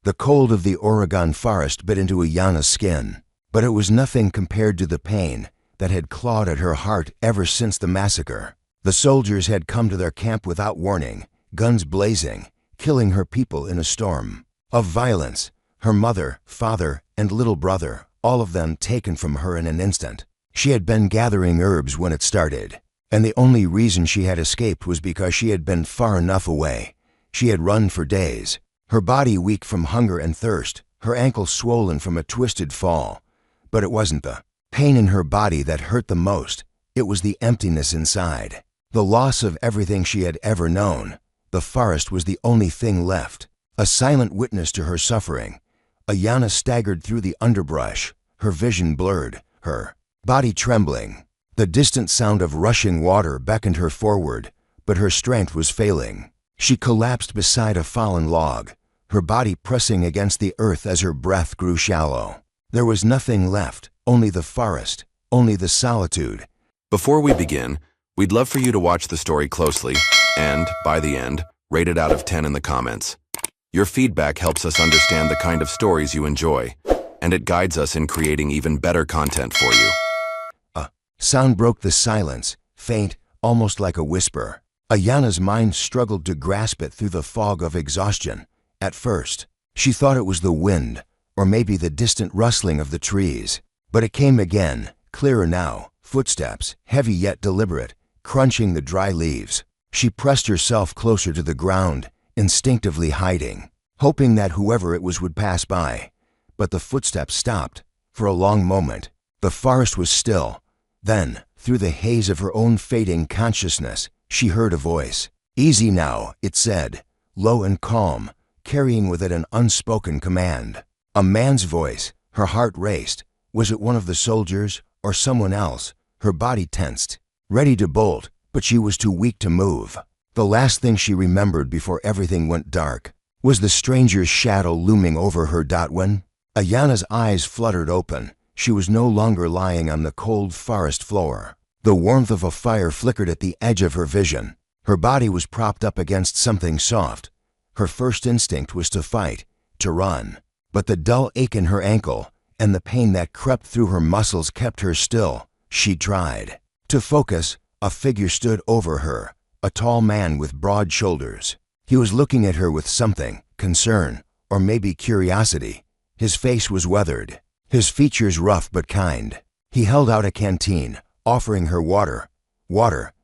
The cold of the Oregon forest bit into Ayanna's skin, but it was nothing compared to the pain that had clawed at her heart ever since the massacre. The soldiers had come to their camp without warning, guns blazing, killing her people in a storm of violence. Her mother, father, and little brother, all of them taken from her in an instant. She had been gathering herbs when it started, and the only reason she had escaped was because she had been far enough away. She had run for days, her body weak from hunger and thirst, her ankle swollen from a twisted fall. But it wasn't the pain in her body that hurt the most. It was the emptiness inside, the loss of everything she had ever known. The forest was the only thing left, a silent witness to her suffering. Ayanna staggered through the underbrush, her vision blurred, her body trembling. The distant sound of rushing water beckoned her forward, but her strength was failing. She collapsed beside a fallen log, her body pressing against the earth as her breath grew shallow. There was nothing left, only the forest, only the solitude. Before we begin, we'd love for you to watch the story closely and, by the end, rate it out of 10 in the comments. Your feedback helps us understand the kind of stories you enjoy, and it guides us in creating even better content for you. A sound broke the silence, faint, almost like a whisper. Ayanna's mind struggled to grasp it through the fog of exhaustion. At first, she thought it was the wind, or maybe the distant rustling of the trees. But it came again, clearer now, footsteps, heavy yet deliberate, crunching the dry leaves. She pressed herself closer to the ground, instinctively hiding, hoping that whoever it was would pass by. But the footsteps stopped. For a long moment, the forest was still. Then, through the haze of her own fading consciousness, she heard a voice. "Easy now," it said, low and calm, carrying with it an unspoken command. A man's voice. Her heart raced. Was it one of the soldiers, or someone else? Her body tensed, ready to bolt, but she was too weak to move. The last thing she remembered before everything went dark was the stranger's shadow looming over her. When Ayanna's eyes fluttered open, she was no longer lying on the cold forest floor. The warmth of a fire flickered at the edge of her vision. Her body was propped up against something soft. Her first instinct was to fight, to run. But the dull ache in her ankle and the pain that crept through her muscles kept her still. She tried to focus. A figure stood over her, a tall man with broad shoulders. He was looking at her with something, concern, or maybe curiosity. His face was weathered, his features rough but kind. He held out a canteen, offering her water. "Water,"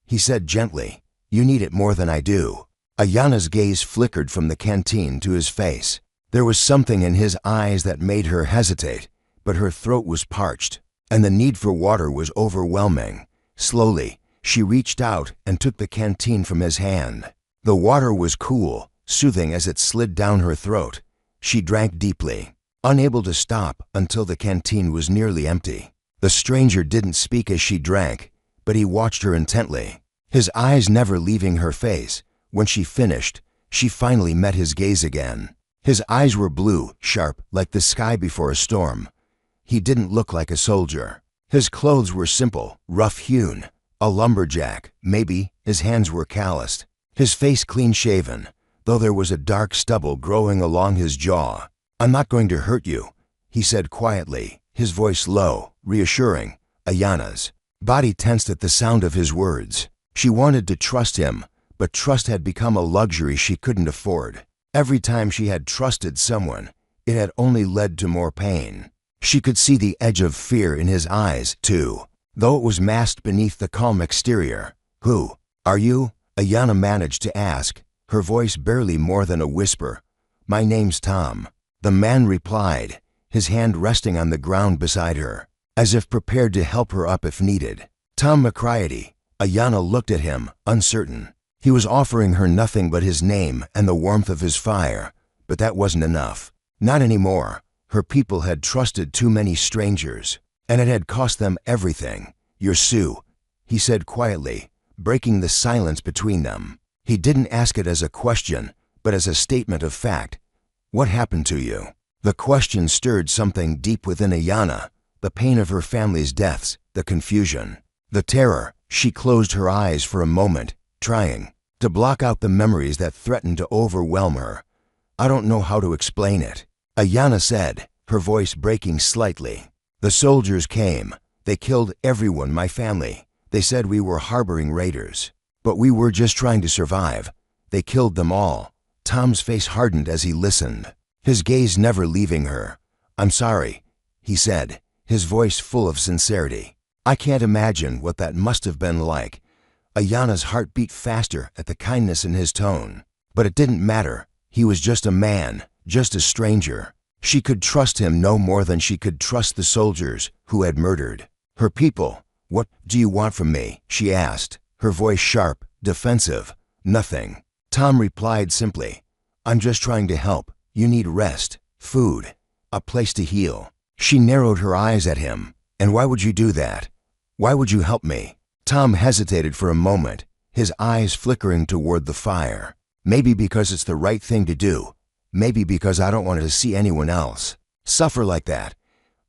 he said gently. "You need it more than I do." Ayanna's gaze flickered from the canteen to his face. There was something in his eyes that made her hesitate, but her throat was parched, and the need for water was overwhelming. Slowly, she reached out and took the canteen from his hand. The water was cool, soothing as it slid down her throat. She drank deeply, unable to stop until the canteen was nearly empty. The stranger didn't speak as she drank, but he watched her intently, his eyes never leaving her face. When she finished, she finally met his gaze again. His eyes were blue, sharp, like the sky before a storm. He didn't look like a soldier. His clothes were simple, rough-hewn. A lumberjack, maybe. His hands were calloused, his face clean-shaven, though there was a dark stubble growing along his jaw. "I'm not going to hurt you," he said quietly, his voice low, reassuring. Ayanna's body tensed at the sound of his words. She wanted to trust him, but trust had become a luxury she couldn't afford. Every time she had trusted someone, it had only led to more pain. She could see the edge of fear in his eyes, too, though it was masked beneath the calm exterior. "Who are you?" Ayanna managed to ask, her voice barely more than a whisper. "My name's Tom," the man replied, his hand resting on the ground beside her, as if prepared to help her up if needed. Tom McCriety. Ayanna looked at him, uncertain. He was offering her nothing but his name and the warmth of his fire, but that wasn't enough. Not anymore. Her people had trusted too many strangers, and it had cost them everything. "You're Sue," he said quietly, breaking the silence between them. He didn't ask it as a question, but as a statement of fact. "What happened to you?" The question stirred something deep within Ayanna, the pain of her family's deaths, the confusion, the terror. She closed her eyes for a moment, trying to block out the memories that threatened to overwhelm her. I don't know how to explain it," Ayanna said, her voice breaking slightly. "The soldiers came. They killed everyone, my family. They said we were harboring raiders. But we were just trying to survive. They killed them all." Tom's face hardened as he listened, his gaze never leaving her. "I'm sorry," he said, his voice full of sincerity. "I can't imagine what that must have been like." Ayanna's heart beat faster at the kindness in his tone. But it didn't matter. He was just a man, just a stranger. She could trust him no more than she could trust the soldiers who had murdered her people. "What do you want from me?" she asked, her voice sharp, defensive. "Nothing," Tom replied simply. "I'm just trying to help. You need rest, food, a place to heal." She narrowed her eyes at him. "And why would you do that? Why would you help me?" Tom hesitated for a moment, his eyes flickering toward the fire. "Maybe because it's the right thing to do. Maybe because I don't want to see anyone else suffer like that."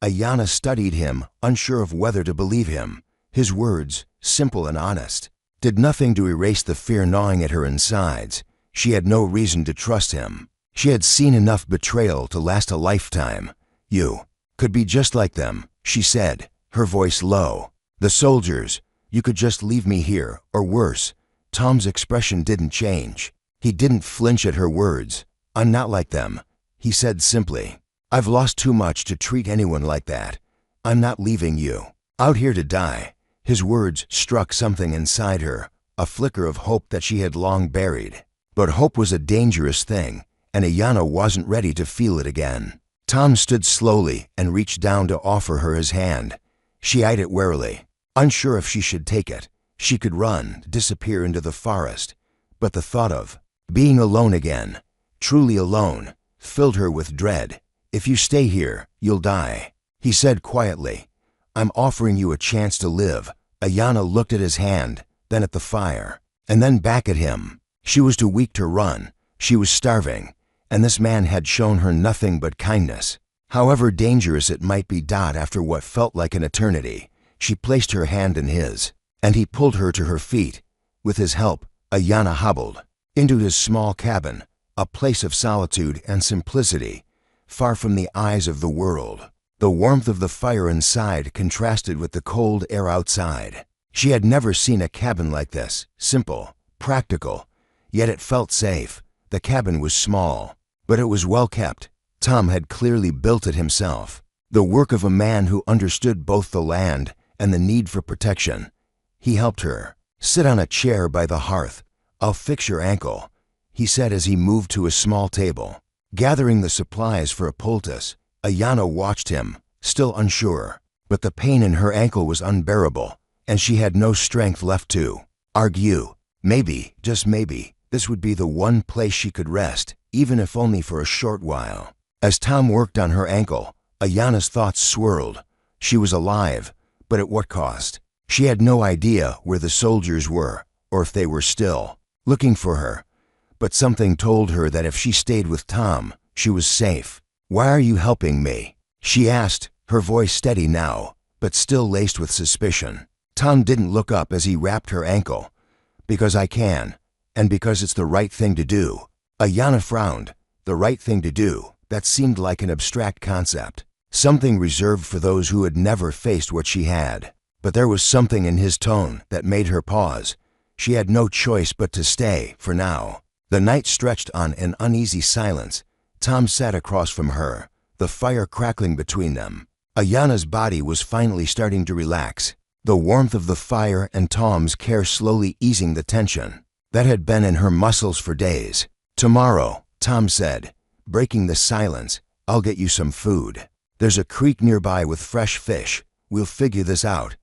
Ayanna studied him, unsure of whether to believe him. His words, simple and honest, did nothing to erase the fear gnawing at her insides. She had no reason to trust him. She had seen enough betrayal to last a lifetime. "You could be just like them," she said, her voice low. "The soldiers. You could just leave me here, or worse." Tom's expression didn't change. He didn't flinch at her words. "I'm not like them," he said simply. "I've lost too much to treat anyone like that. I'm not leaving you out here to die." His words struck something inside her, a flicker of hope that she had long buried. But hope was a dangerous thing, and Ayanna wasn't ready to feel it again. Tom stood slowly and reached down to offer her his hand. She eyed it warily, unsure if she should take it. She could run, disappear into the forest, but the thought of being alone again, truly alone, filled her with dread. "If you stay here, you'll die," he said quietly. "I'm offering you a chance to live." Ayanna looked at his hand, then at the fire, and then back at him. She was too weak to run. She was starving, and this man had shown her nothing but kindness. However dangerous it might be. After what felt like an eternity, she placed her hand in his, and he pulled her to her feet. With his help, Ayanna hobbled into his small cabin, a place of solitude and simplicity, far from the eyes of the world. The warmth of the fire inside contrasted with the cold air outside. She had never seen a cabin like this, simple, practical, yet it felt safe. The cabin was small, but it was well kept. Tom had clearly built it himself, the work of a man who understood both the land and the need for protection. He helped her sit on a chair by the hearth. "I'll fix your ankle," he said as he moved to a small table, gathering the supplies for a poultice. Ayanna watched him, still unsure, but the pain in her ankle was unbearable, and she had no strength left to argue. Maybe, just maybe, this would be the one place she could rest, even if only for a short while. As Tom worked on her ankle, Ayanna's thoughts swirled. She was alive, but at what cost? She had no idea where the soldiers were, or if they were still looking for her. But something told her that if she stayed with Tom, she was safe. "Why are you helping me?" she asked, her voice steady now, but still laced with suspicion. Tom didn't look up as he wrapped her ankle. "Because I can, and because it's the right thing to do." Ayanna frowned. The right thing to do, that seemed like an abstract concept, something reserved for those who had never faced what she had. But there was something in his tone that made her pause. She had no choice but to stay, for now. The night stretched on in uneasy silence. Tom sat across from her, the fire crackling between them. Ayanna's body was finally starting to relax, the warmth of the fire and Tom's care slowly easing the tension that had been in her muscles for days. "Tomorrow," Tom said, breaking the silence, "I'll get you some food. There's a creek nearby with fresh fish. We'll figure this out."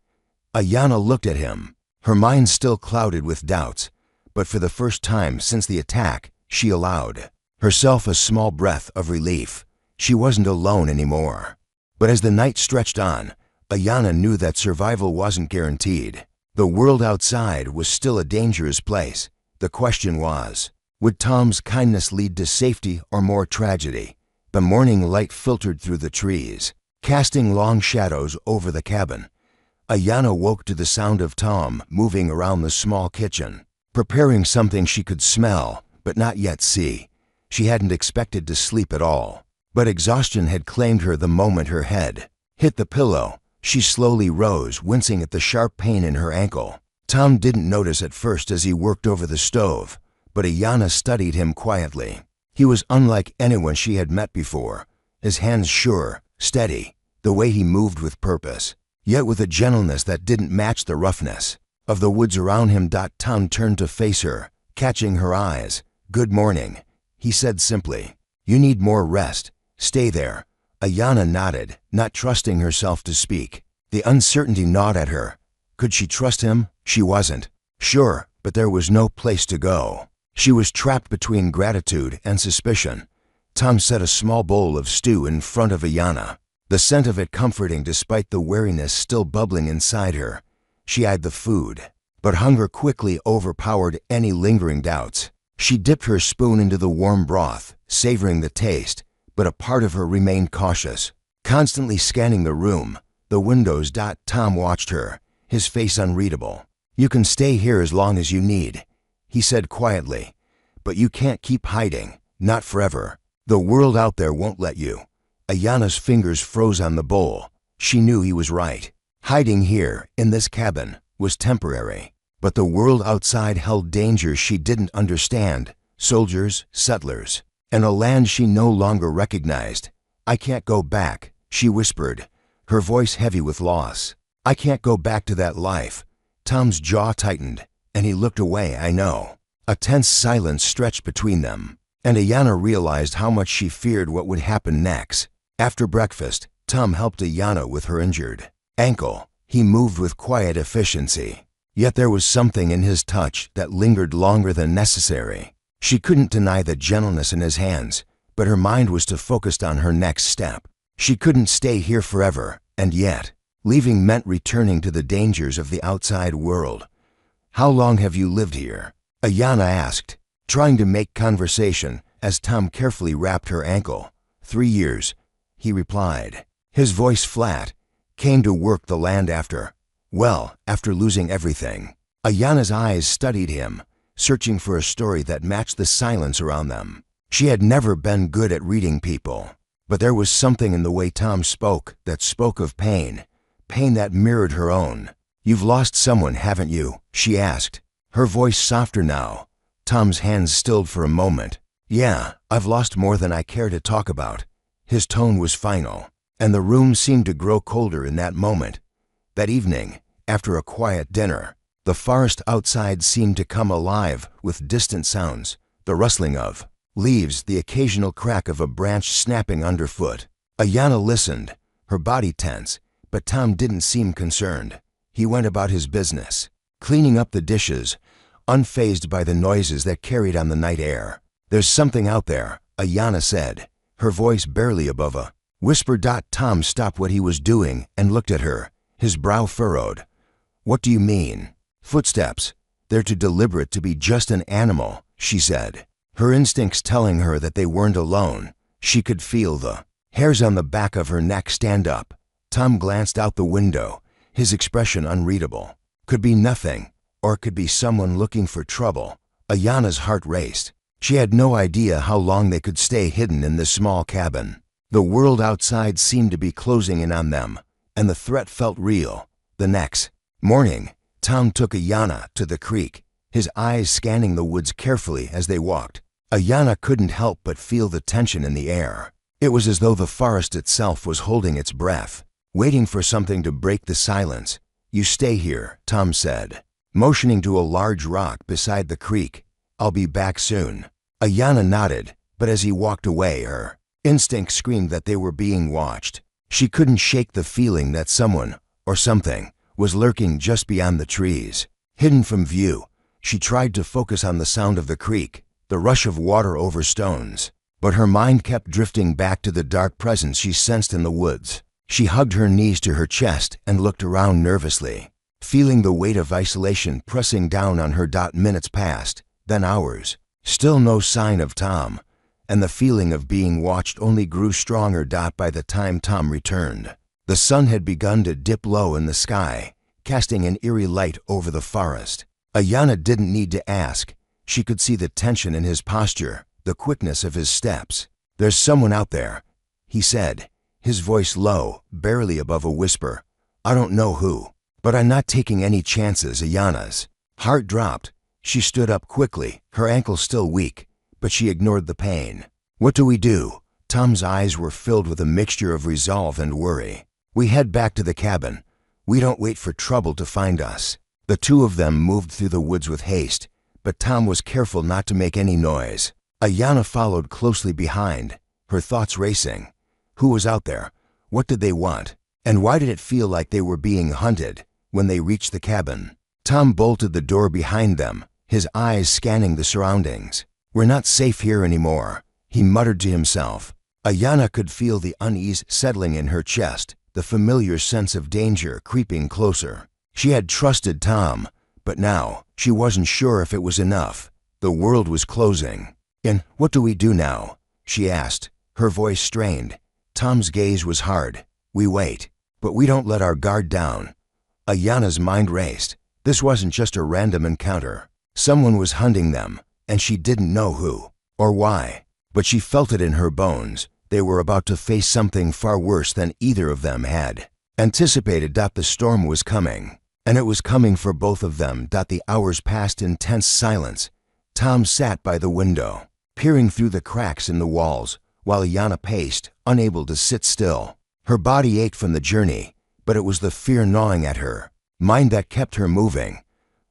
Ayanna looked at him, her mind still clouded with doubts, but for the first time since the attack, she allowed herself a small breath of relief. She wasn't alone anymore. But as the night stretched on, Ayanna knew that survival wasn't guaranteed. The world outside was still a dangerous place. The question was, would Tom's kindness lead to safety or more tragedy? The morning light filtered through the trees, casting long shadows over the cabin. Ayanna woke to the sound of Tom moving around the small kitchen, preparing something she could smell but not yet see. She hadn't expected to sleep at all, but exhaustion had claimed her the moment her head hit the pillow. She slowly rose, wincing at the sharp pain in her ankle. Tom didn't notice at first as he worked over the stove, but Ayanna studied him quietly. He was unlike anyone she had met before, his hands sure, steady, the way he moved with purpose, yet with a gentleness that didn't match the roughness of the woods around him. Tom turned to face her, catching her eyes. "Good morning," he said simply. "You need more rest. Stay there." Ayanna nodded, not trusting herself to speak. The uncertainty gnawed at her. Could she trust him? She wasn't sure, but there was no place to go. She was trapped between gratitude and suspicion. Tom set a small bowl of stew in front of Ayanna, the scent of it comforting despite the weariness still bubbling inside her. She eyed the food, but hunger quickly overpowered any lingering doubts. She dipped her spoon into the warm broth, savoring the taste, but a part of her remained cautious, constantly scanning the room, the windows. Tom watched her, his face unreadable. "You can stay here as long as you need," he said quietly, "but you can't keep hiding, not forever. The world out there won't let you." Ayanna's fingers froze on the bowl. She knew he was right. Hiding here, in this cabin, was temporary, but the world outside held dangers she didn't understand, soldiers, settlers, and a land she no longer recognized. "I can't go back," she whispered, her voice heavy with loss. "I can't go back to that life." Tom's jaw tightened, and he looked away. "I know." A tense silence stretched between them, and Ayanna realized how much she feared what would happen next. After breakfast, Tom helped Ayanna with her injured ankle. He moved with quiet efficiency, yet there was something in his touch that lingered longer than necessary. She couldn't deny the gentleness in his hands, but her mind was focused on her next step. She couldn't stay here forever, and yet, leaving meant returning to the dangers of the outside world. "How long have you lived here?" Ayanna asked, trying to make conversation as Tom carefully wrapped her ankle. 3 years, he replied, his voice flat. "Came to work the land after losing everything." Ayanna's eyes studied him, searching for a story that matched the silence around them. She had never been good at reading people, but there was something in the way Tom spoke that spoke of pain that mirrored her own. "You've lost someone, haven't you?" she asked, her voice softer now. Tom's hands stilled for a moment. "Yeah, I've lost more than I care to talk about." His tone was final, and the room seemed to grow colder in that moment. That evening, after a quiet dinner, the forest outside seemed to come alive with distant sounds, the rustling of leaves, the occasional crack of a branch snapping underfoot. Ayanna listened, her body tense, but Tom didn't seem concerned. He went about his business, cleaning up the dishes, unfazed by the noises that carried on the night air. "There's something out there," Ayanna said, her voice barely above a whisper. Tom stopped what he was doing and looked at her, his brow furrowed. "What do you mean?" "Footsteps. They're too deliberate to be just an animal," she said, her instincts telling her that they weren't alone. She could feel the hairs on the back of her neck stand up. Tom glanced out the window, his expression unreadable. Could be nothing, or it could be someone looking for trouble. Ayanna's heart raced. She had no idea how long they could stay hidden in this small cabin. The world outside seemed to be closing in on them, and the threat felt real. The next morning, Tom took Ayanna to the creek, his eyes scanning the woods carefully as they walked. Ayanna couldn't help but feel the tension in the air. It was as though the forest itself was holding its breath, waiting for something to break the silence. "You stay here," Tom said, motioning to a large rock beside the creek. "I'll be back soon." Ayanna nodded, but as he walked away, her instinct screamed that they were being watched. She couldn't shake the feeling that someone, or something, was lurking just beyond the trees. Hidden from view, she tried to focus on the sound of the creek, the rush of water over stones, but her mind kept drifting back to the dark presence she sensed in the woods. She hugged her knees to her chest and looked around nervously, feeling the weight of isolation pressing down on her. Minutes passed, then hours. Still no sign of Tom, and the feeling of being watched only grew stronger. By the time Tom returned, the sun had begun to dip low in the sky, casting an eerie light over the forest. Ayanna didn't need to ask. She could see the tension in his posture, the quickness of his steps. "There's someone out there," he said, his voice low, barely above a whisper. "I don't know who, but I'm not taking any chances." Ayana's heart dropped. She stood up quickly, her ankle still weak, but she ignored the pain. "What do we do?" Tom's eyes were filled with a mixture of resolve and worry. "We head back to the cabin. We don't wait for trouble to find us." The two of them moved through the woods with haste, but Tom was careful not to make any noise. Ayana followed closely behind, her thoughts racing. Who was out there? What did they want? And why did it feel like they were being hunted? When they reached the cabin, Tom bolted the door behind them, his eyes scanning the surroundings. "We're not safe here anymore," he muttered to himself. Ayana could feel the unease settling in her chest, the familiar sense of danger creeping closer. She had trusted Tom, but now she wasn't sure if it was enough. The world was closing. "And what do we do now?" she asked, her voice strained. Tom's gaze was hard. "We wait, but we don't let our guard down." Ayana's mind raced. This wasn't just a random encounter. Someone was hunting them, and she didn't know who or why, but she felt it in her bones. They were about to face something far worse than either of them had anticipated. The storm was coming, and it was coming for both of them. The hours passed in tense silence. Tom sat by the window, peering through the cracks in the walls, while Ayana paced, unable to sit still. Her body ached from the journey, but it was the fear gnawing at her mind that kept her moving.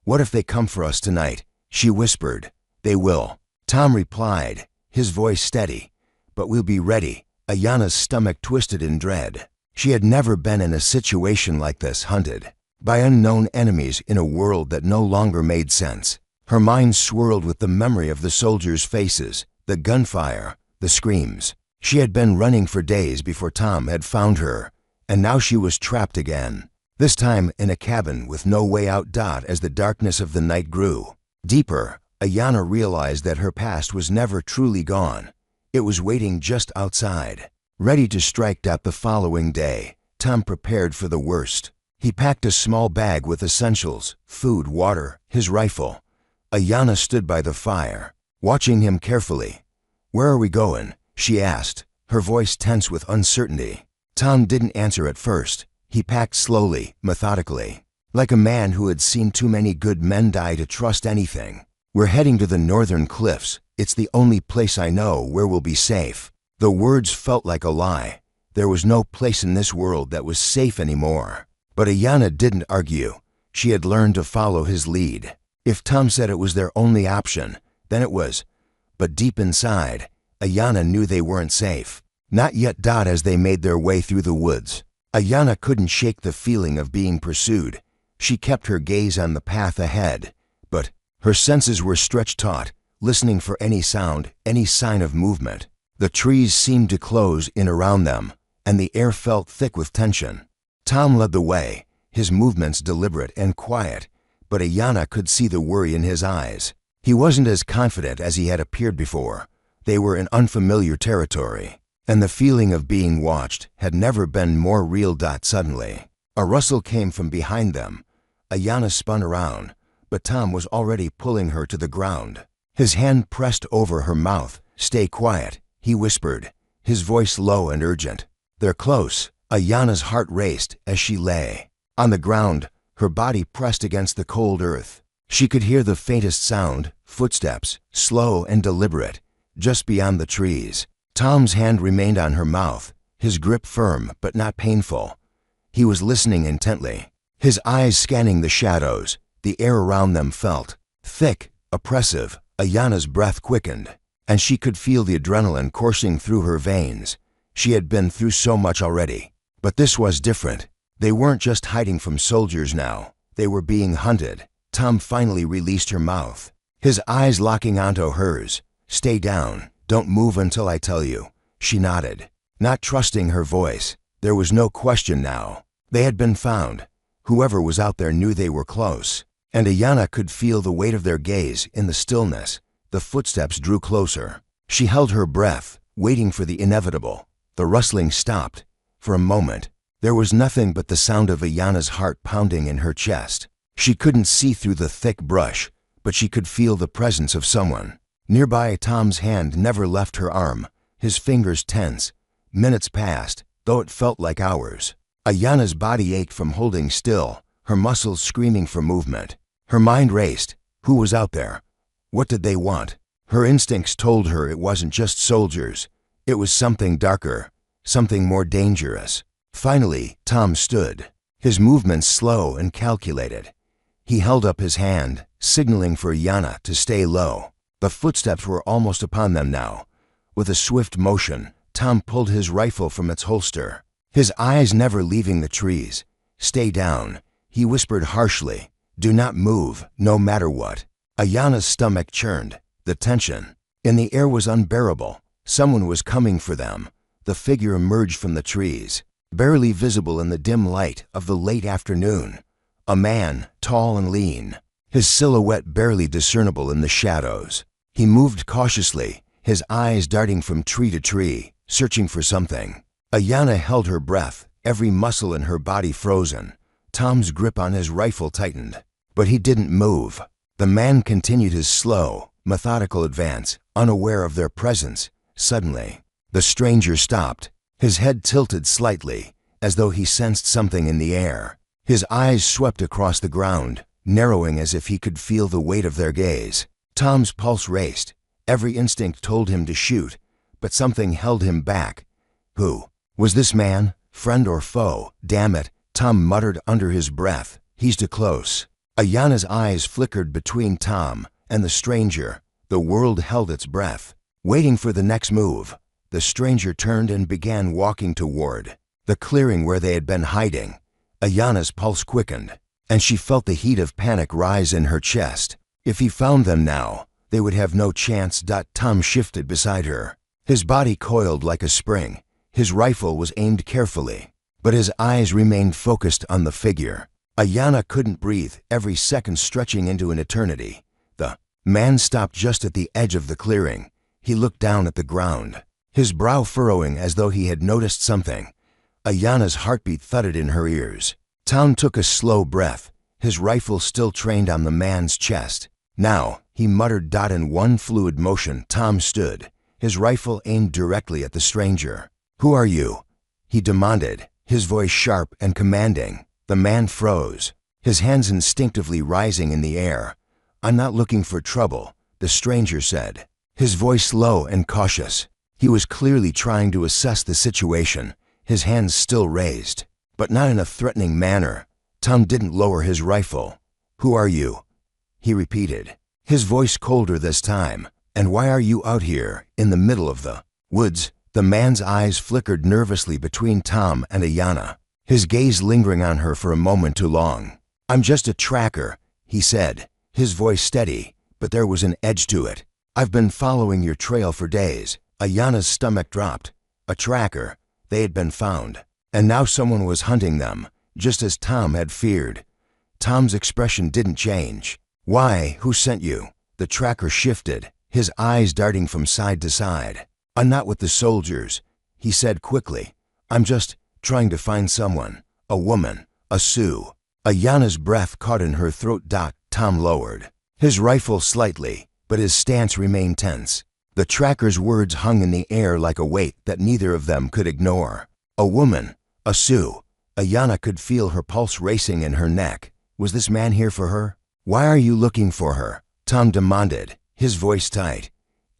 "What if they come for us tonight?" she whispered. "They will," Tom replied, his voice steady. "But we'll be ready." Ayana's stomach twisted in dread. She had never been in a situation like this, hunted by unknown enemies in a world that no longer made sense. Her mind swirled with the memory of the soldiers' faces, the gunfire, the screams. She had been running for days before Tom had found her, and now she was trapped again, this time in a cabin with no way out. As the darkness of the night grew deeper, Ayana realized that her past was never truly gone. It was waiting just outside, ready to strike. The following day, Tom prepared for the worst. He packed a small bag with essentials, food, water, his rifle. Ayana stood by the fire, watching him carefully. "Where are we going?" she asked, her voice tense with uncertainty. Tom didn't answer at first. He packed slowly, methodically, like a man who had seen too many good men die to trust anything. "We're heading to the northern cliffs. It's the only place I know where we'll be safe." The words felt like a lie. There was no place in this world that was safe anymore. But Ayana didn't argue. She had learned to follow his lead. If Tom said it was their only option, then it was. But deep inside, Ayana knew they weren't safe. Not yet. As they made their way through the woods, Ayana couldn't shake the feeling of being pursued. She kept her gaze on the path ahead, but her senses were stretched taut, listening for any sound, any sign of movement. The trees seemed to close in around them, and the air felt thick with tension. Tom led the way, his movements deliberate and quiet, but Ayana could see the worry in his eyes. He wasn't as confident as he had appeared before. They were in unfamiliar territory, and the feeling of being watched had never been more real. Suddenly, a rustle came from behind them. Ayana spun around, but Tom was already pulling her to the ground. His hand pressed over her mouth. "Stay quiet," he whispered, his voice low and urgent. "They're close." Ayana's heart raced as she lay on the ground, her body pressed against the cold earth. She could hear the faintest sound, footsteps, slow and deliberate, just beyond the trees. Tom's hand remained on her mouth, his grip firm but not painful. He was listening intently, his eyes scanning the shadows. The air around them felt thick, oppressive. Ayana's breath quickened, and she could feel the adrenaline coursing through her veins. She had been through so much already, but this was different. They weren't just hiding from soldiers now. They were being hunted. Tom finally released her mouth, his eyes locking onto hers. "Stay down. Don't move until I tell you." She nodded, not trusting her voice. There was no question now. They had been found. Whoever was out there knew they were close, and Ayana could feel the weight of their gaze in the stillness. The footsteps drew closer. She held her breath, waiting for the inevitable. The rustling stopped. For a moment, there was nothing but the sound of Ayana's heart pounding in her chest. She couldn't see through the thick brush, but she could feel the presence of someone. Nearby, Tom's hand never left her arm, his fingers tense. Minutes passed, though it felt like hours. Ayana's body ached from holding still, her muscles screaming for movement. Her mind raced. Who was out there? What did they want? Her instincts told her it wasn't just soldiers. It was something darker, something more dangerous. Finally, Tom stood, his movements slow and calculated. He held up his hand, signaling for Ayana to stay low. The footsteps were almost upon them now. With a swift motion, Tom pulled his rifle from its holster, his eyes never leaving the trees. "Stay down," he whispered harshly. "Do not move, no matter what." Ayana's stomach churned. The tension in the air was unbearable. Someone was coming for them. The figure emerged from the trees, barely visible in the dim light of the late afternoon. A man, tall and lean, his silhouette barely discernible in the shadows. He moved cautiously, his eyes darting from tree to tree, searching for something. Ayana held her breath, every muscle in her body frozen. Tom's grip on his rifle tightened, but he didn't move. The man continued his slow, methodical advance, unaware of their presence. Suddenly, the stranger stopped, his head tilted slightly, as though he sensed something in the air. His eyes swept across the ground, narrowing as if he could feel the weight of their gaze. Tom's pulse raced. Every instinct told him to shoot, but something held him back. Who was this man? Friend or foe? Damn it, Tom muttered under his breath. He's too close. Ayana's eyes flickered between Tom and the stranger. The world held its breath, waiting for the next move. The stranger turned and began walking toward the clearing where they had been hiding. Ayana's pulse quickened, and she felt the heat of panic rise in her chest. If he found them now, they would have no chance. Tom shifted beside her, his body coiled like a spring. His rifle was aimed carefully, but his eyes remained focused on the figure. Ayana couldn't breathe, every second stretching into an eternity. The man stopped just at the edge of the clearing. He looked down at the ground, his brow furrowing as though he had noticed something. Ayana's heartbeat thudded in her ears. Tom took a slow breath, his rifle still trained on the man's chest. "Now," he muttered. In one fluid motion, Tom stood, his rifle aimed directly at the stranger. "Who are you?" he demanded, his voice sharp and commanding. The man froze, his hands instinctively rising in the air. "I'm not looking for trouble," the stranger said, his voice low and cautious. He was clearly trying to assess the situation, his hands still raised, but not in a threatening manner. Tom didn't lower his rifle. "Who are you?" he repeated, his voice colder this time. "And why are you out here, in the middle of the woods?" The man's eyes flickered nervously between Tom and Ayana, his gaze lingering on her for a moment too long. "I'm just a tracker," he said, his voice steady, but there was an edge to it. "I've been following your trail for days." Ayana's stomach dropped. A tracker. They had been found, and now someone was hunting them, just as Tom had feared. Tom's expression didn't change. "Why? Who sent you?" The tracker shifted, his eyes darting from side to side. "I'm not with the soldiers," he said quickly. "I'm just trying to find someone, a woman, a Sioux." Ayana's breath caught in her throat. Tom lowered his rifle slightly, but his stance remained tense. The tracker's words hung in the air like a weight that neither of them could ignore. A woman, a Sioux. Ayana could feel her pulse racing in her neck. Was this man here for her? "Why are you looking for her?" Tom demanded, his voice tight.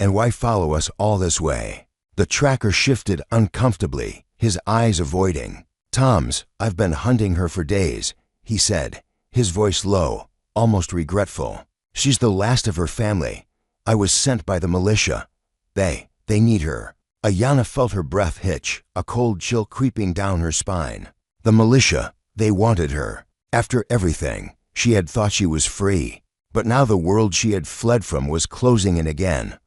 "And why follow us all this way?" The tracker shifted uncomfortably, his eyes avoiding Tom's. "I've been hunting her for days," he said, his voice low, almost regretful. "She's the last of her family. I was sent by the militia. They need her." Ayana felt her breath hitch, a cold chill creeping down her spine. The militia, they wanted her. After everything, she had thought she was free, but now the world she had fled from was closing in again.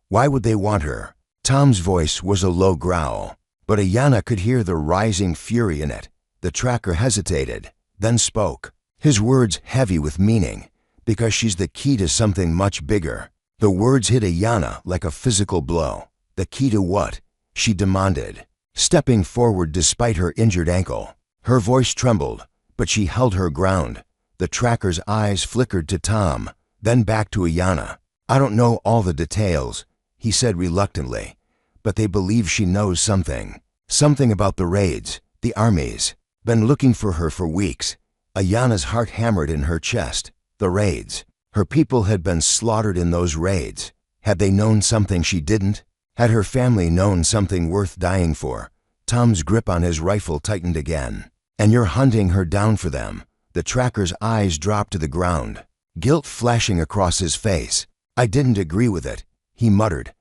Why would they want her? Tom's voice was a low growl, but Ayana could hear the rising fury in it. The tracker hesitated, then spoke, his words heavy with meaning. "Because she's the key to something much bigger." The words hit Ayana like a physical blow. "The key to what?" she demanded, stepping forward despite her injured ankle. Her voice trembled, but she held her ground. The tracker's eyes flickered to Tom, then back to Ayana. I don't know all the details, he said reluctantly, but they believe she knows something. Something about the raids, the armies. Been looking for her for weeks. Ayana's heart hammered in her chest. The raids. Her people had been slaughtered in those raids. Had they known something she didn't? Had her family known something worth dying for? Tom's grip on his rifle tightened again. And you're hunting her down for them. The tracker's eyes dropped to the ground, guilt flashing across his face. I didn't agree with it, he muttered.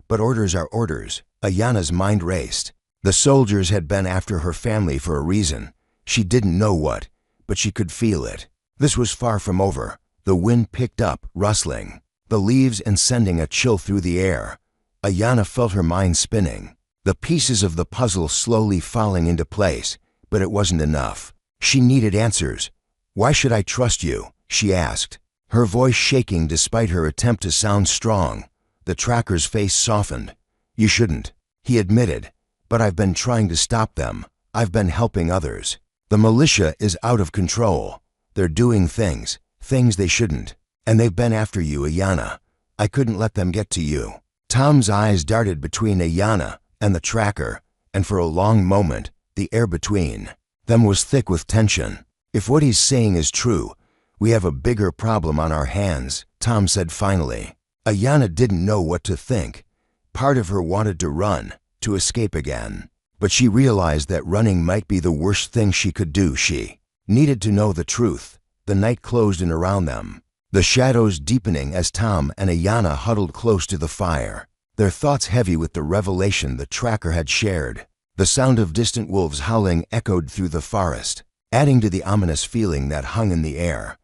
But orders are orders. Ayana's mind raced. The soldiers had been after her family for a reason. She didn't know what, but she could feel it. This was far from over. The wind picked up, rustling, the leaves and sending a chill through the air. Ayana felt her mind spinning, the pieces of the puzzle slowly falling into place, but it wasn't enough. She needed answers. Why should I trust you? She asked, her voice shaking despite her attempt to sound strong. The tracker's face softened. You shouldn't, he admitted, but I've been trying to stop them. I've been helping others. The militia is out of control. They're doing things they shouldn't. And they've been after you, Ayana. I couldn't let them get to you. Tom's eyes darted between Ayana and the tracker, and for a long moment, the air between them was thick with tension. If what he's saying is true, we have a bigger problem on our hands, Tom said finally. Ayana didn't know what to think. Part of her wanted to run, to escape again. But she realized that running might be the worst thing she could do. She needed to know the truth. The night closed in around them, the shadows deepening as Tom and Ayana huddled close to the fire, their thoughts heavy with the revelation the tracker had shared. The sound of distant wolves howling echoed through the forest, adding to the ominous feeling that hung in the air.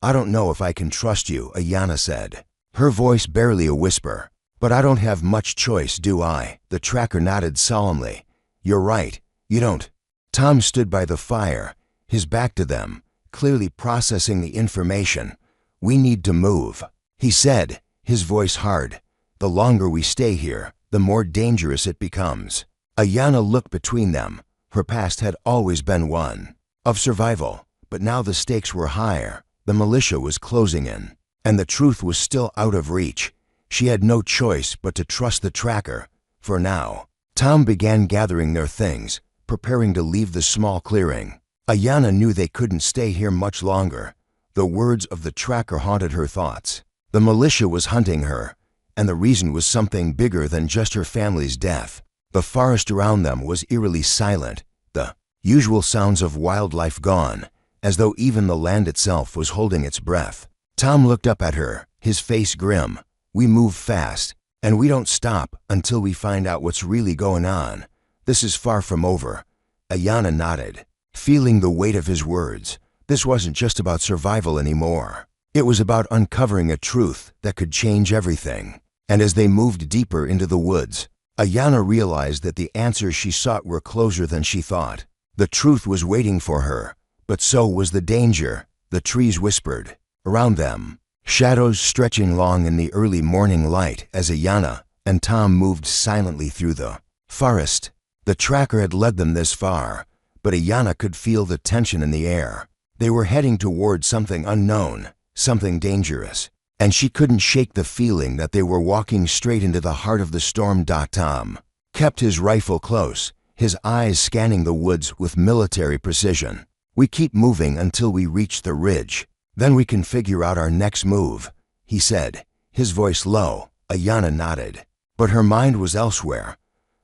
I don't know if I can trust you, Ayana said, her voice barely a whisper. But I don't have much choice, do I? The tracker nodded solemnly. You're right, you don't. Tom stood by the fire, his back to them, clearly processing the information. We need to move, he said, his voice hard. The longer we stay here, the more dangerous it becomes. Ayana looked between them. Her past had always been one of survival, but now the stakes were higher. The militia was closing in, and the truth was still out of reach. She had no choice but to trust the tracker, for now. Tom began gathering their things, preparing to leave the small clearing. Ayana knew they couldn't stay here much longer. The words of the tracker haunted her thoughts. The militia was hunting her, and the reason was something bigger than just her family's death. The forest around them was eerily silent, the usual sounds of wildlife gone, as though even the land itself was holding its breath. Tom looked up at her, his face grim. We move fast, and we don't stop until we find out what's really going on. This is far from over. Ayana nodded, feeling the weight of his words. This wasn't just about survival anymore. It was about uncovering a truth that could change everything. And as they moved deeper into the woods, Ayana realized that the answers she sought were closer than she thought. The truth was waiting for her, but so was the danger. The trees whispered. Around them, shadows stretching long in the early morning light as Ayana and Tom moved silently through the forest. The tracker had led them this far, but Ayana could feel the tension in the air. They were heading toward something unknown, something dangerous, and she couldn't shake the feeling that they were walking straight into the heart of the storm. Tom kept his rifle close, his eyes scanning the woods with military precision. We keep moving until we reach the ridge. Then we can figure out our next move, he said, his voice low. Ayana nodded, but her mind was elsewhere.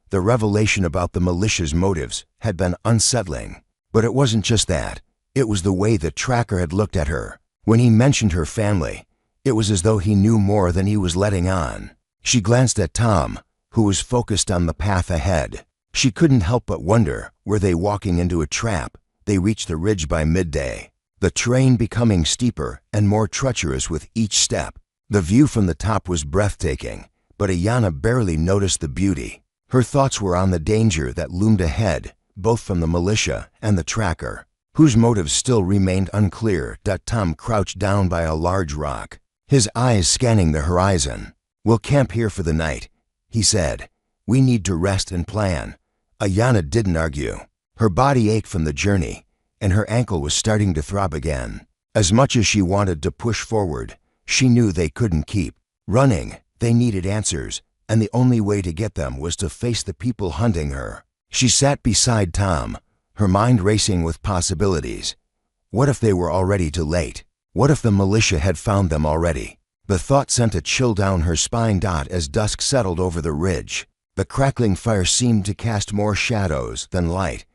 The revelation about the militia's motives had been unsettling, but it wasn't just that. It was the way the tracker had looked at her. When he mentioned her family, it was as though he knew more than he was letting on. She glanced at Tom, who was focused on the path ahead. She couldn't help but wonder, were they walking into a trap? They reached the ridge by midday, the terrain becoming steeper and more treacherous with each step. The view from the top was breathtaking, but Ayana barely noticed the beauty. Her thoughts were on the danger that loomed ahead, both from the militia and the tracker, whose motives still remained unclear. Tom crouched down by a large rock, his eyes scanning the horizon. We'll camp here for the night, he said. We need to rest and plan. Ayana didn't argue. Her body ached from the journey, and her ankle was starting to throb again. As much as she wanted to push forward, she knew they couldn't keep Running, they needed answers, and the only way to get them was to face the people hunting her. She sat beside Tom, her mind racing with possibilities. What if they were already too late? What if the militia had found them already? The thought sent a chill down her spine. As dusk settled over the ridge, the crackling fire seemed to cast more shadows than light.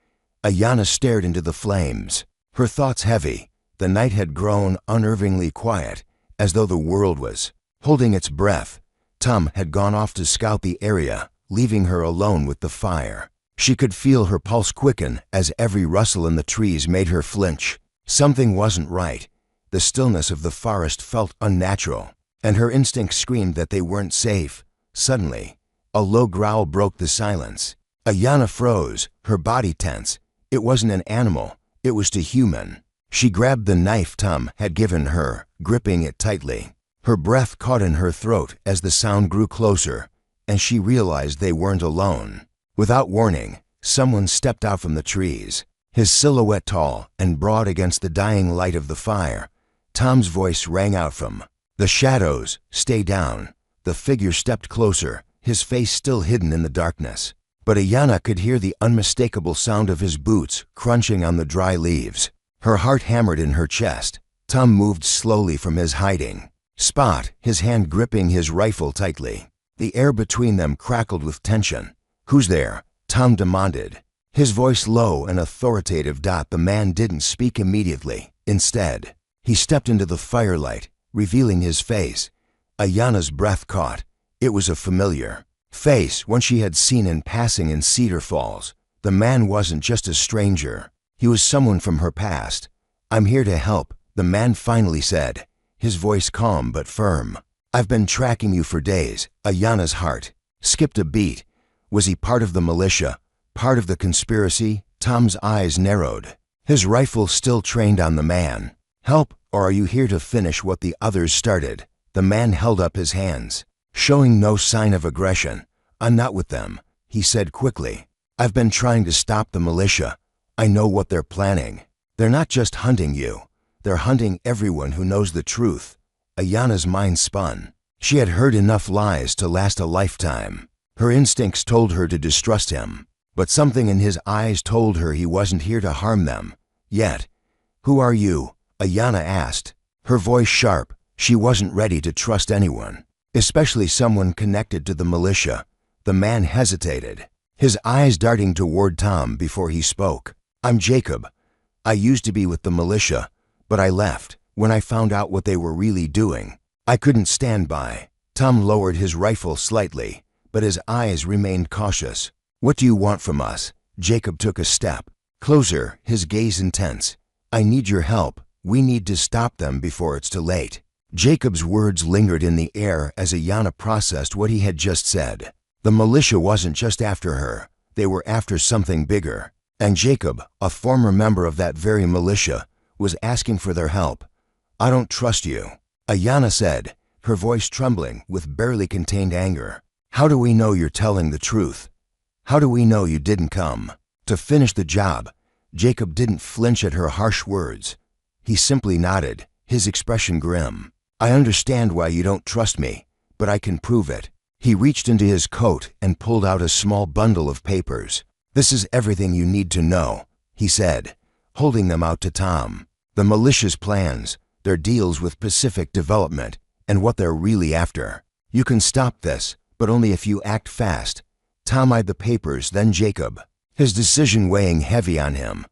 Ayanna stared into the flames, her thoughts heavy. The night had grown unnervingly quiet, as though the world was holding its breath. Tom had gone off to scout the area, leaving her alone with the fire. She could feel her pulse quicken as every rustle in the trees made her flinch. Something wasn't right. The stillness of the forest felt unnatural, and her instincts screamed that they weren't safe. Suddenly, a low growl broke the silence. Ayanna froze, her body tense. It wasn't an animal, it was too human. She grabbed the knife Tom had given her, gripping it tightly. Her breath caught in her throat as the sound grew closer, and she realized they weren't alone. Without warning, someone stepped out from the trees, his silhouette tall and broad against the dying light of the fire. Tom's voice rang out from the shadows, "Stay down." The figure stepped closer, his face still hidden in the darkness. But Ayanna could hear the unmistakable sound of his boots crunching on the dry leaves. Her heart hammered in her chest. Tom moved slowly from his hiding spot, his hand gripping his rifle tightly. The air between them crackled with tension. "Who's there?" Tom demanded, his voice low and authoritative. The man didn't speak immediately. Instead, he stepped into the firelight, revealing his face. Ayanna's breath caught. It was a familiar face, one she had seen in passing in Cedar Falls. The man wasn't just a stranger. He was someone from her past. "I'm here to help," the man finally said, his voice calm but firm. "I've been tracking you for days." Ayanna's heart skipped a beat. Was he part of the militia? Part of the conspiracy? Tom's eyes narrowed, his rifle still trained on the man. "Help, or are you here to finish what the others started?" The man held up his hands, showing no sign of aggression. "I'm not with them," he said quickly. "I've been trying to stop the militia. I know what they're planning. They're not just hunting you. They're hunting everyone who knows the truth." Ayanna's mind spun. She had heard enough lies to last a lifetime. Her instincts told her to distrust him, but something in his eyes told her he wasn't here to harm them. Yet, "Who are you?" Ayanna asked, her voice sharp. She wasn't ready to trust anyone, especially someone connected to the militia. The man hesitated, his eyes darting toward Tom before he spoke. "I'm Jacob. I used to be with the militia, but I left when I found out what they were really doing. I couldn't stand by." Tom lowered his rifle slightly, but his eyes remained cautious. "What do you want from us?" Jacob took a step closer, his gaze intense. "I need your help. We need to stop them before it's too late." Jacob's words lingered in the air as Ayanna processed what he had just said. The militia wasn't just after her. They were after something bigger. And Jacob, a former member of that very militia, was asking for their help. "I don't trust you," Ayanna said, her voice trembling with barely contained anger. "How do we know you're telling the truth? How do we know you didn't come to finish the job?" Jacob didn't flinch at her harsh words. He simply nodded, his expression grim. "I understand why you don't trust me, but I can prove it." He reached into his coat and pulled out a small bundle of papers. "This is everything you need to know," he said, holding them out to Tom. "The militia's plans, their deals with Pacific Development, and what they're really after. You can stop this, but only if you act fast." Tom eyed the papers, then Jacob, his decision weighing heavy on him.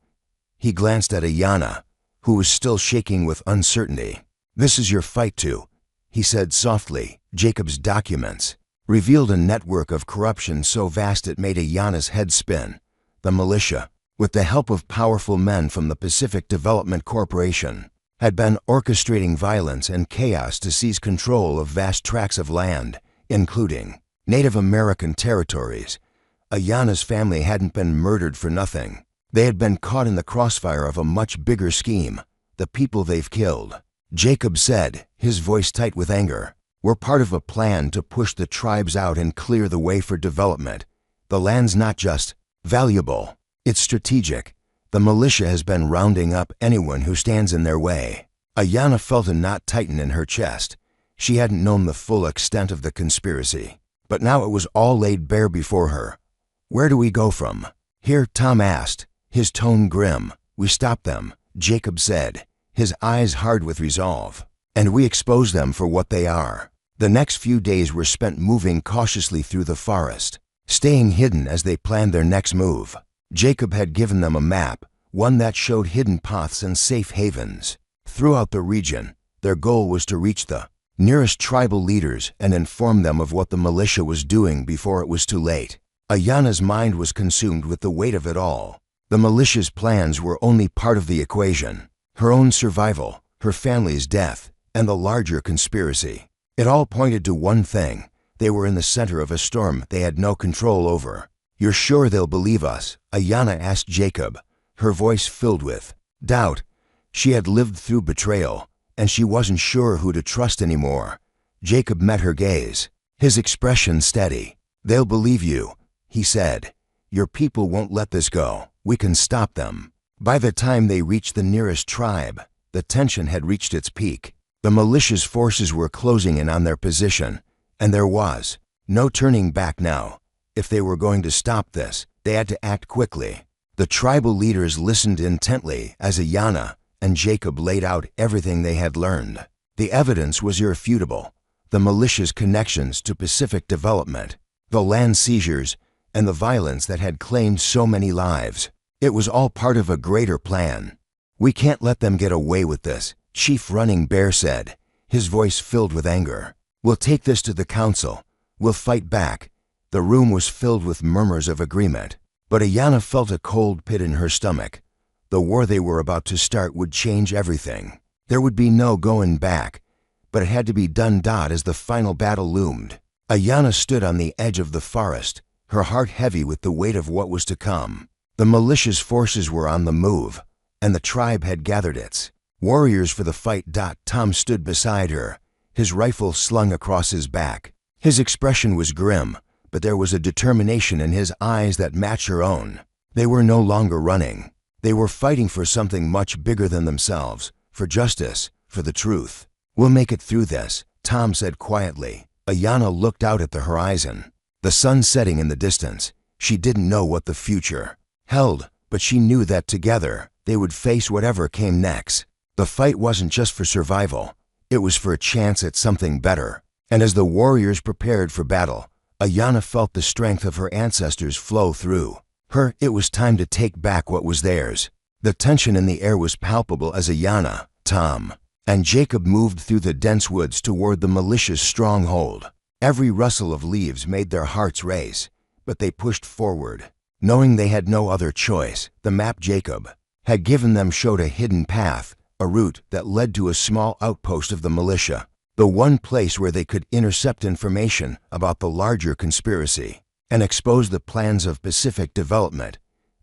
He glanced at Ayanna, who was still shaking with uncertainty. "This is your fight too," he said softly. Jacob's documents revealed a network of corruption so vast it made Ayanna's head spin. The militia, with the help of powerful men from the Pacific Development Corporation, had been orchestrating violence and chaos to seize control of vast tracts of land, including Native American territories. Ayanna's family hadn't been murdered for nothing. They had been caught in the crossfire of a much bigger scheme, the people they've killed. Jacob said, his voice tight with anger, "We're part of a plan to push the tribes out and clear the way for development. The land's not just valuable, it's strategic. The militia has been rounding up anyone who stands in their way." Ayanna felt a knot tighten in her chest. She hadn't known the full extent of the conspiracy, but now it was all laid bare before her. "Where do we go from here?" Tom asked, his tone grim. "We stop them," Jacob said, his eyes hard with resolve, "and we expose them for what they are." The next few days were spent moving cautiously through the forest, staying hidden as they planned their next move. Jacob had given them a map, one that showed hidden paths and safe havens. Throughout the region, their goal was to reach the nearest tribal leaders and inform them of what the militia was doing before it was too late. Ayanna's mind was consumed with the weight of it all. The militia's plans were only part of the equation. Her own survival, her family's death, and the larger conspiracy. It all pointed to one thing. They were in the center of a storm they had no control over. "You're sure they'll believe us?" Ayanna asked Jacob, her voice filled with doubt. She had lived through betrayal, and she wasn't sure who to trust anymore. Jacob met her gaze, his expression steady. "They'll believe you," he said. "Your people won't let this go. We can stop them." By the time they reached the nearest tribe, the tension had reached its peak. The militia's forces were closing in on their position, and there was no turning back now. If they were going to stop this, they had to act quickly. The tribal leaders listened intently as Ayanna and Jacob laid out everything they had learned. The evidence was irrefutable. The militia's connections to Pacific development, the land seizures, and the violence that had claimed so many lives. It was all part of a greater plan. "We can't let them get away with this," Chief Running Bear said, his voice filled with anger. "We'll take this to the council. We'll fight back." The room was filled with murmurs of agreement, but Ayanna felt a cold pit in her stomach. The war they were about to start would change everything. There would be no going back, but it had to be done. As the final battle loomed, Ayanna stood on the edge of the forest, her heart heavy with the weight of what was to come. The militia's forces were on the move, and the tribe had gathered its warriors for the fight. Tom stood beside her, his rifle slung across his back. His expression was grim, but there was a determination in his eyes that matched her own. They were no longer running. They were fighting for something much bigger than themselves, for justice, for the truth. "We'll make it through this," Tom said quietly. Ayanna looked out at the horizon, the sun setting in the distance. She didn't know what the future held, but she knew that together they would face whatever came next. The fight wasn't just for survival. It was for a chance at something better. And as the warriors prepared for battle, Ayanna felt the strength of her ancestors flow through her. It was time to take back what was theirs. The tension in the air was palpable as Ayanna, Tom, and Jacob moved through the dense woods toward the militia's stronghold. Every rustle of leaves made their hearts race, but they pushed forward, knowing they had no other choice. The map Jacob had given them showed a hidden path, a route that led to a small outpost of the militia, the one place where they could intercept information about the larger conspiracy and expose the plans of Pacific development.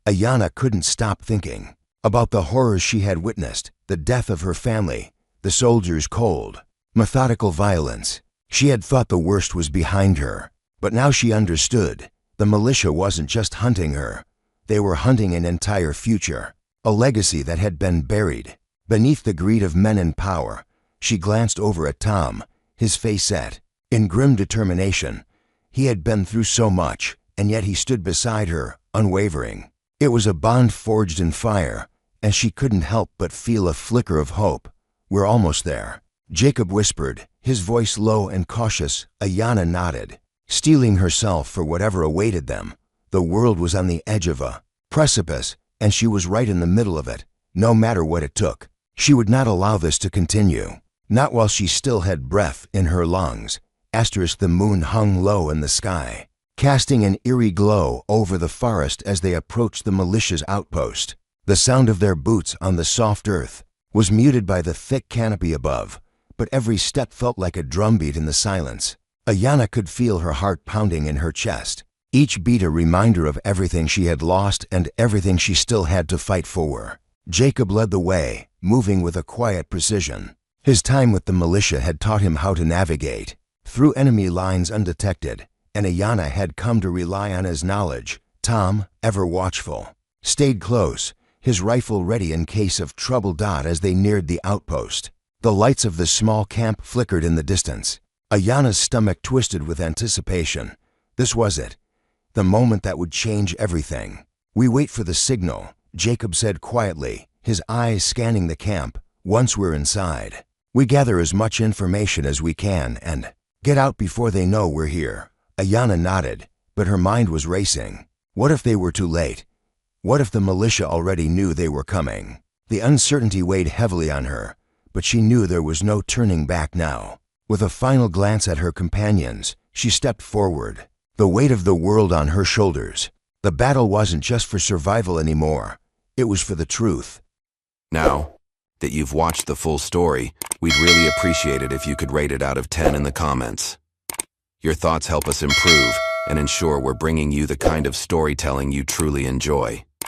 Ayanna couldn't stop thinking about the horrors she had witnessed, the death of her family, the soldiers' cold, methodical violence. She had thought the worst was behind her, but now she understood. The militia wasn't just hunting her. They were hunting an entire future, a legacy that had been buried beneath the greed of men in power. She glanced over at Tom, his face set in grim determination. He had been through so much, and yet he stood beside her, unwavering. It was a bond forged in fire, and she couldn't help but feel a flicker of hope. "We're almost there," Jacob whispered, his voice low and cautious. Ayanna nodded, steeling herself for whatever awaited them. The world was on the edge of a precipice, and she was right in the middle of it. No matter what it took, she would not allow this to continue. Not while she still had breath in her lungs. The moon hung low in the sky, casting an eerie glow over the forest as they approached the militia's outpost. The sound of their boots on the soft earth was muted by the thick canopy above, but every step felt like a drumbeat in the silence. Ayanna could feel her heart pounding in her chest, each beat a reminder of everything she had lost and everything she still had to fight for. Jacob led the way, moving with a quiet precision. His time with the militia had taught him how to navigate through enemy lines undetected, and Ayanna had come to rely on his knowledge. Tom, ever watchful, stayed close, his rifle ready in case of trouble. As they neared the outpost, The lights of the small camp flickered in the distance. Ayana's stomach twisted with anticipation. This was it. The moment that would change everything. "We wait for the signal," Jacob said quietly, his eyes scanning the camp. "Once we're inside, we gather as much information as we can and get out before they know we're here." Ayana nodded, but her mind was racing. What if they were too late? What if the militia already knew they were coming? The uncertainty weighed heavily on her, but she knew there was no turning back now. With a final glance at her companions, she stepped forward, the weight of the world on her shoulders. The battle wasn't just for survival anymore. It was for the truth. Now that you've watched the full story, we'd really appreciate it if you could rate it out of 10 in the comments. Your thoughts help us improve and ensure we're bringing you the kind of storytelling you truly enjoy.